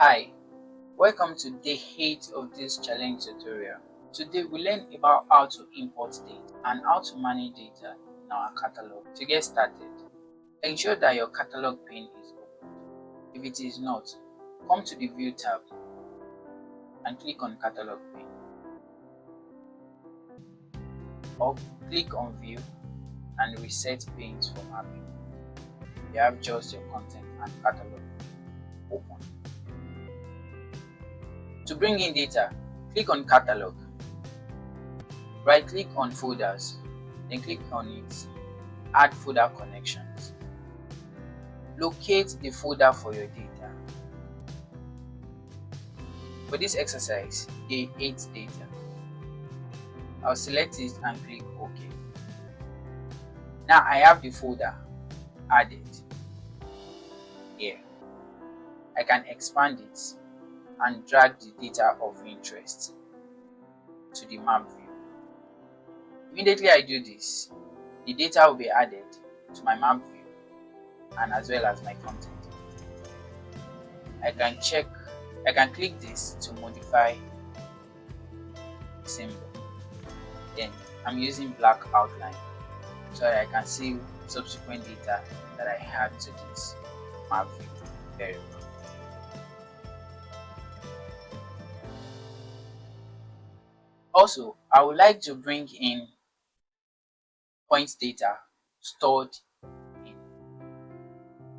Hi, welcome to day 8 of this challenge tutorial. Today we learn about how to import data and how to manage data in our catalog. To get started, ensure that your catalog pane is open. If it is not, come to the View tab and click on Catalog pane, or click on View and Reset Panes for mapping. You have just your content and catalog open. To bring in data, click on Catalog, right click on Folders, then click on it, Add Folder Connections. Locate the folder for your data. For this exercise, day 8 data. I'll select it and click OK. Now I have the folder added here. I can expand it and drag the data of interest to the map view. Immediately I do this, the data will be added to my map view and as well as my content. I can click this to modify the symbol. Then I'm using black outline so that I can see subsequent data that I had to this map view very well. Also, I would like to bring in point data stored in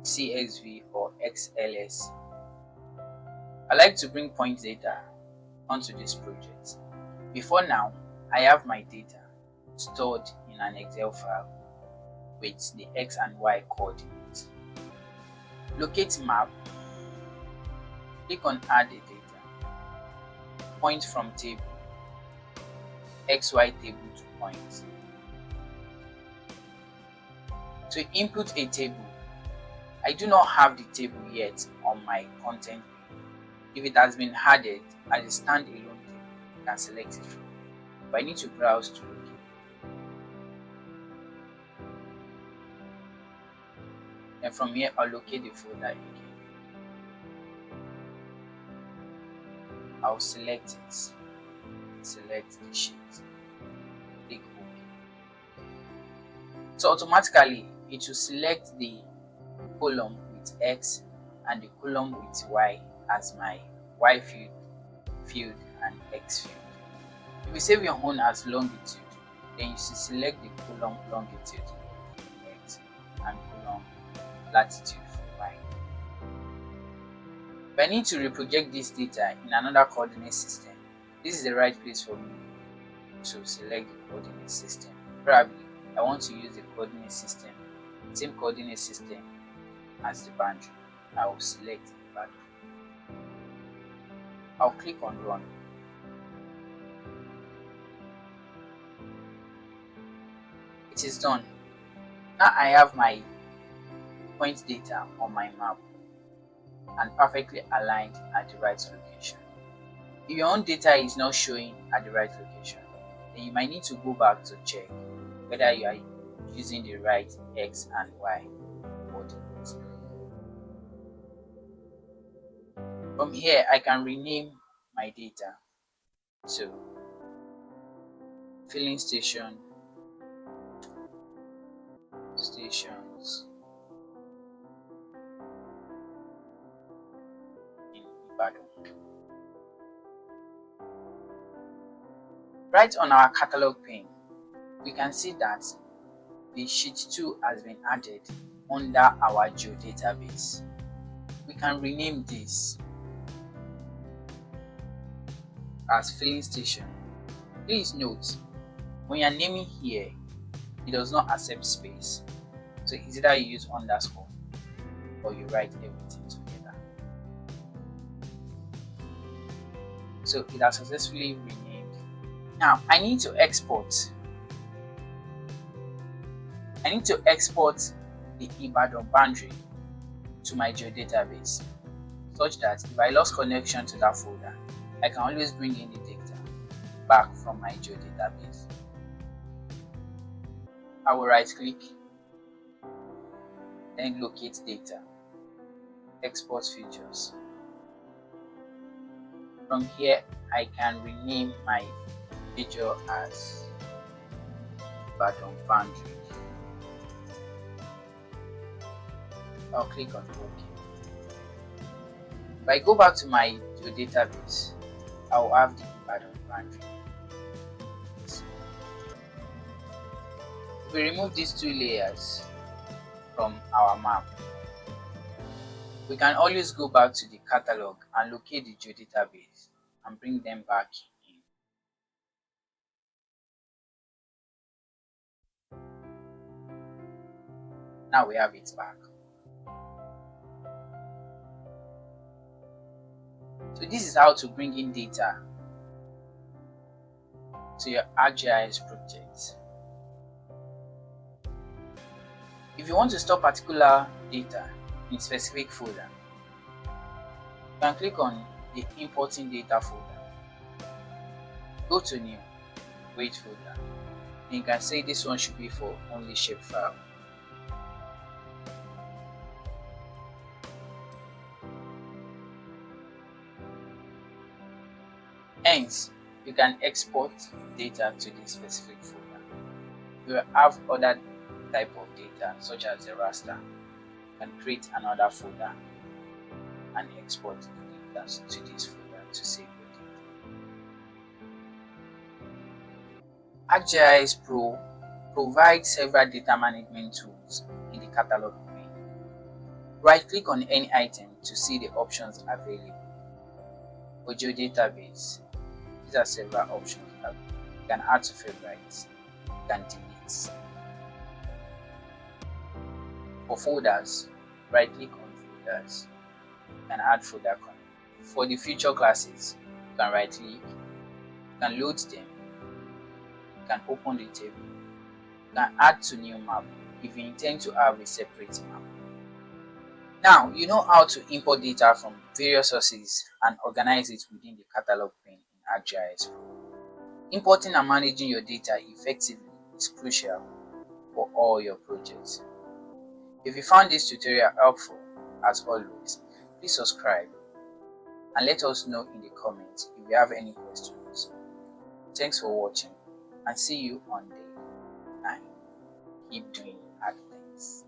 CSV or XLS. I like to bring point data onto this project. Before now, I have my data stored in an Excel file with the X and Y coordinates. Locate map, click on add a data, point from table, XY table to point. To input a table, I do not have the table yet on my content page. If it has been added as a standalone table, you can select it from. But I need to browse to locate. And from here, I'll locate the folder again. I'll select it. Select the sheet. Click OK. So automatically, it will select the column with X and the column with Y as my Y field and X field. If you save your own as longitude, then you should select the column longitude for X and column latitude for Y. If I need to reproject this data in another coordinate system, this is the right place for me to select the coordinate system. Probably I want to use the coordinate system, same coordinate system as the boundary. I will select the boundary. I'll click on Run. It is done. Now I have my point data on my map and perfectly aligned at the right location. If your own data is not showing at the right location, then you might need to go back to check whether you are using the right X and Y coordinates. From here, I can rename my data to filling station, stations in Ibadan. Right on our catalog pane, we can see that the sheet 2 has been added under our geodatabase. We can rename this as filling station. Please note, when you are naming here, it does not accept space. So it's either you use underscore or you write everything together. So it has successfully renamed. Now I need to export the Ibadan boundary to my geodatabase such that if I lost connection to that folder, I can always bring in the data back from my geodatabase. I will right click, then locate data, export features. From here, I can rename my feature as button boundary. I'll click on OK. If I go back to my geodatabase, I'll have the button boundary. If we remove these two layers from our map, we can always go back to the catalog and locate the geodatabase and bring them back in. Now we have it back. So this is how to bring in data to your ArcGIS project. If you want to store particular data in a specific folder, you can click on the importing data folder. Go to new, create folder. And you can say this one should be for only Shapefile. Hence, you can export data to this specific folder. You will have other type of data such as the raster. You can create another folder and export the data to this folder to save your data. ArcGIS Pro provides several data management tools in the catalog pane. Right-click on any item to see the options available. For geodatabase, these are several options. You can add to favorites, you can delete. For folders, right-click on folders, you can add folder content. For the future classes, you can right-click, you can load them, you can open the table, you can add to new map if you intend to have a separate map. Now, you know how to import data from various sources and organize it within the catalog pane in ArcGIS Pro. Importing and managing your data effectively is crucial for all your projects. If you found this tutorial helpful, as always, please subscribe and let us know in the comments if you have any questions. Thanks for watching and see you on day 9. Keep doing hard things.